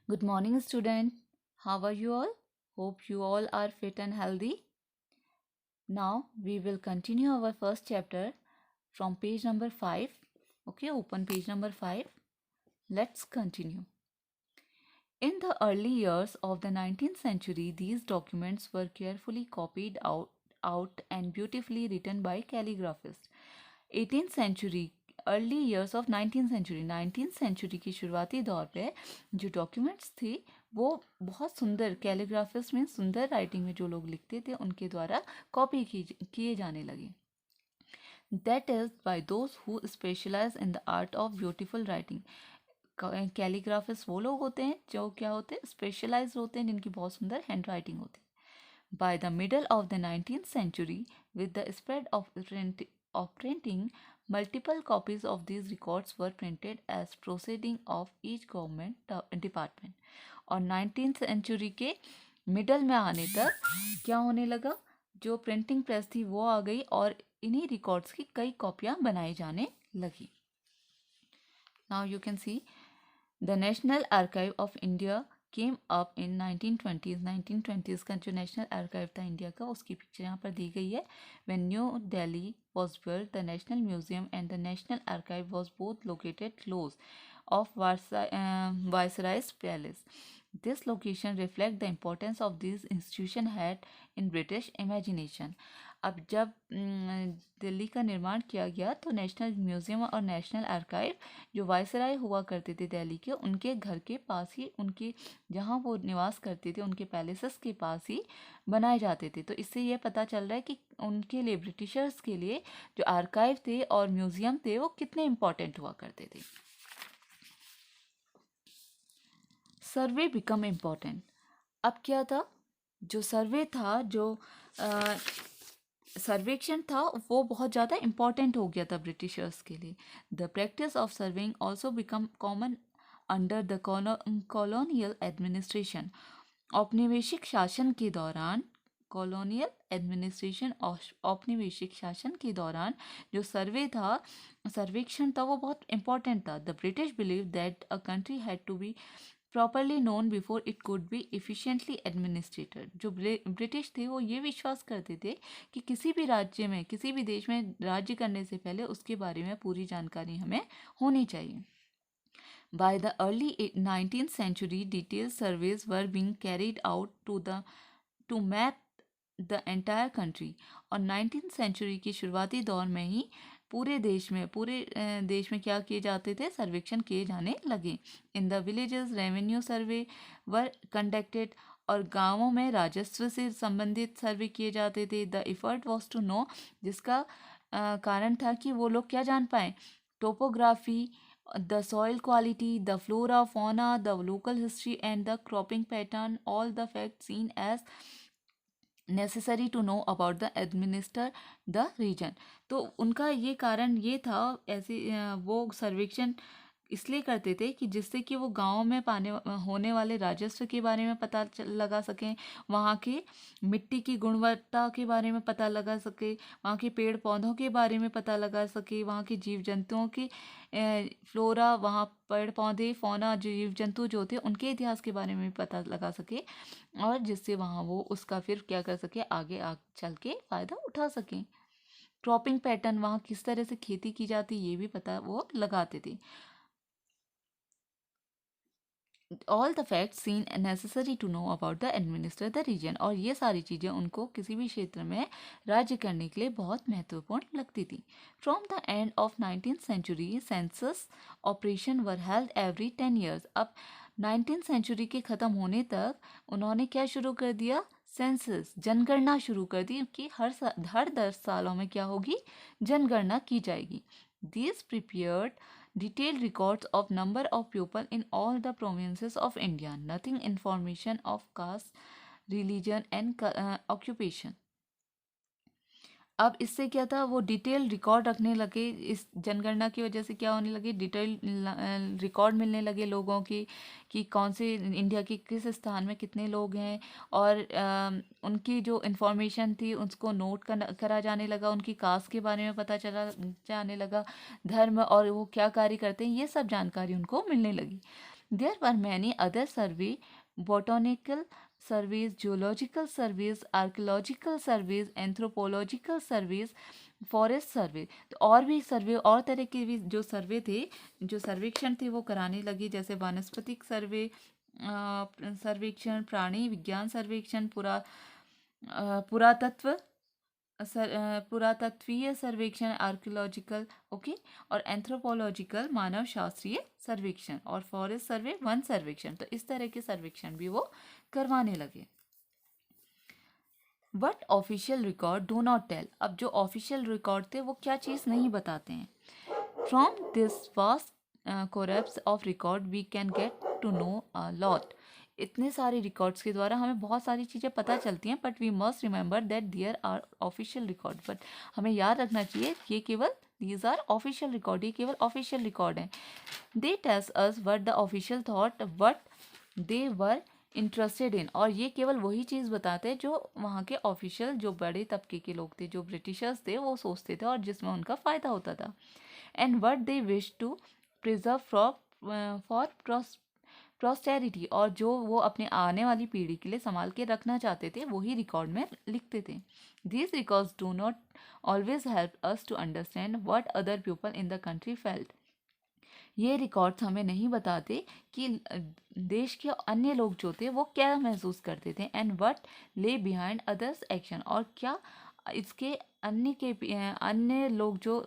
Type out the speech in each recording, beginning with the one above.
Good morning, student. How are you all? Hope you all are fit and healthy. Now we will continue our first chapter from page number 5. Okay, open page number 5. Let's continue. In the early years of the 19th century, these documents were carefully copied out and beautifully written by calligraphists. 18th century early years of 19th century की शुरुआती दौर पे जो documents थे वो बहुत सुंदर कैलीग्राफिस्ट में सुंदर राइटिंग में जो लोग लिखते थे उनके द्वारा कॉपी किए जाने लगे. That is by those who specialise in the art of beautiful writing. Calligraphist वो लोग होते हैं जो क्या होते हैं, स्पेशलाइज होते हैं, जिनकी बहुत सुंदर हैंड राइटिंग होती है. By the middle of the 19th century, with the spread of printing, multiple copies of these records were printed as proceeding of each government department. और 19th century के मिडल में आने तक क्या होने लगा, जो प्रिंटिंग प्रेस थी वो आ गई और इन्हीं रिकॉर्ड्स की कई कॉपियाँ बनाई जाने लगी. Now you can see the National Archive of India came up in 1920s. 1920s का जो नेशनल आर्काइव था इंडिया का उसकी पिक्चर यहाँ पर दी गई है. When New Delhi was built, the National Museum and the National Archive was both located close of Viceroy's Palace. This location reflects the importance of these institution had in British imagination. अब जब दिल्ली का निर्माण किया गया तो national museum और national archive जो viceroy हुआ करते थे दिल्ली के, उनके घर के पास ही, उनके जहाँ वो निवास करते थे उनके पैलेसेस के पास ही बनाए जाते थे. तो इससे ये पता चल रहा है कि उनके लिए, ब्रिटिशर्स के लिए जो आर्काइव थे और म्यूज़ियम थे वो कितने इम्पोर्टेंट हुआ करते थे. सर्वे बिकम इम्पॉर्टेंट. अब क्या था, जो सर्वे था, जो सर्वेक्षण था वो बहुत ज़्यादा इम्पॉर्टेंट हो गया था ब्रिटिशर्स के लिए. The practice of surveying also become common under the colonial administration. औपनिवेशिक शासन के दौरान, कॉलोनियल एडमिनिस्ट्रेशन, औपनिवेशिक शासन के दौरान जो सर्वे था, सर्वेक्षण था, वो बहुत इम्पॉर्टेंट था. The British believe that a country had to be properly known before it could be efficiently administered. जो ब्रिटिश थे वो ये विश्वास करते थे कि किसी भी राज्य में, किसी भी देश में राज्य करने से पहले उसके बारे में पूरी जानकारी हमें होनी चाहिए. By the early 19th century, detailed surveys were being carried out to map the entire country. और 19th century की शुरुआती दौर में ही पूरे देश में क्या किए जाते थे, सर्वेक्षण किए जाने लगे. In the villages revenue survey were conducted. और गांवों में राजस्व से संबंधित सर्वे किए जाते थे. The effort was to know, जिसका कारण था कि वो लोग क्या जान पाए, topography, the soil quality, the flora, fauna, the local history and the cropping pattern, all the facts seen as necessary to know about the administer the region. तो उनका ये कारण ये था, ऐसे वो सर्वेक्षण इसलिए करते थे कि जिससे कि वो गांव में होने वाले राजस्व के बारे में पता लगा सकें, वहाँ के मिट्टी की गुणवत्ता के बारे में पता लगा सके, वहाँ के पेड़ पौधों के बारे में पता लगा सके, वहाँ के जीव जंतुओं की फ्लोरा, वहाँ पेड़ पौधे, फौना, जीव जंतु जो थे उनके इतिहास के बारे में पता लगा सके, और जिससे वहाँ वो उसका फिर क्या कर सके, आगे चल के फ़ायदा उठा सकें. क्रॉपिंग पैटर्न, वहाँ किस तरह से खेती की जाती ये भी पता वो लगाते थे. All the facts seen necessary to know about the administer the region. और ये सारी चीज़ें उनको किसी भी क्षेत्र में राज्य करने के लिए बहुत महत्वपूर्ण लगती थी. From the end of 19th century, census operation were held every 10 years. अब 19th सेंचुरी के ख़त्म होने तक उन्होंने क्या शुरू कर दिया, सेंसस, जनगणना शुरू कर दी कि हर 10 सालों में क्या होगी, जनगणना की जाएगी. These prepared detailed records of number of people in all the provinces of India. Nothing information of caste, religion and occupation. अब इससे क्या था, वो डिटेल रिकॉर्ड रखने लगे. इस जनगणना की वजह से क्या होने लगे, डिटेल रिकॉर्ड मिलने लगे लोगों की, कि कौन से इंडिया के किस स्थान में कितने लोग हैं, और उनकी जो इन्फॉर्मेशन थी उसको नोट करा जाने लगा, उनकी कास्ट के बारे में पता चला जाने लगा, धर्म और वो क्या कार्य करते हैं ये सब जानकारी उनको मिलने लगी. There were many other survey, botanical surveys, geological surveys, archaeological surveys, anthropological surveys, forest survey. तो और भी सर्वे, और तरह के भी जो सर्वे थे, जो सर्वेक्षण थे वो कराने लगे, जैसे वानस्पतिक सर्वे, सर्वेक्षण, प्राणी विज्ञान सर्वेक्षण, पुरातत्व पुरातत्वीय सर्वेक्षण, आर्कियोलॉजिकल, ओके, और एंथ्रोपोलॉजिकल, मानव शास्त्रीय सर्वेक्षण, और फॉरेस्ट सर्वे, वन सर्वेक्षण। तो इस तरह के सर्वेक्षण भी वो करवाने लगे। But official record do not tell. अब जो ऑफिशियल रिकॉर्ड थे वो क्या चीज़ नहीं बताते हैं। From this vast corpus of record we can get to know a lot. इतने सारे रिकॉर्ड्स के द्वारा हमें बहुत सारी चीज़ें पता चलती हैं, but we must remember that there are official record. But हमें याद रखना चाहिए ये केवल दीज आर ऑफिशियल रिकॉर्ड, ये केवल ऑफिशियल रिकॉर्ड हैं। They tells us what the official thought, what they were interested in. और ये केवल वही चीज़ बताते हैं जो वहाँ के ऑफिशियल, जो बड़े तबके के लोग थे, जो ब्रिटिशर्स थे, वो सोचते थे और जिसमें उनका फ़ायदा होता था। And what they wish to preserve for posterity, और जो वो अपने आने वाली पीढ़ी के लिए संभाल के रखना चाहते थे वही रिकॉर्ड में लिखते थे। These records do not always help us to understand what other people in the country felt. ये रिकॉर्ड्स हमें नहीं बताते कि देश के अन्य लोग जो थे वो क्या महसूस करते थे, एंड व्हाट ले बिहाइंड अदर्स एक्शन, और क्या इसके अन्य लोग जो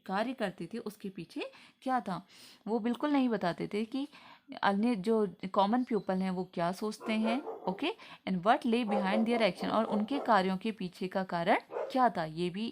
कार्य करते थे उसके पीछे क्या था। वो बिल्कुल नहीं बताते थे कि अन्य जो कॉमन पीपल हैं वो क्या सोचते हैं, ओके, एंड व्हाट ले बिहाइंड देयर एक्शन, और उनके कार्यों के पीछे का कारण क्या था, ये भी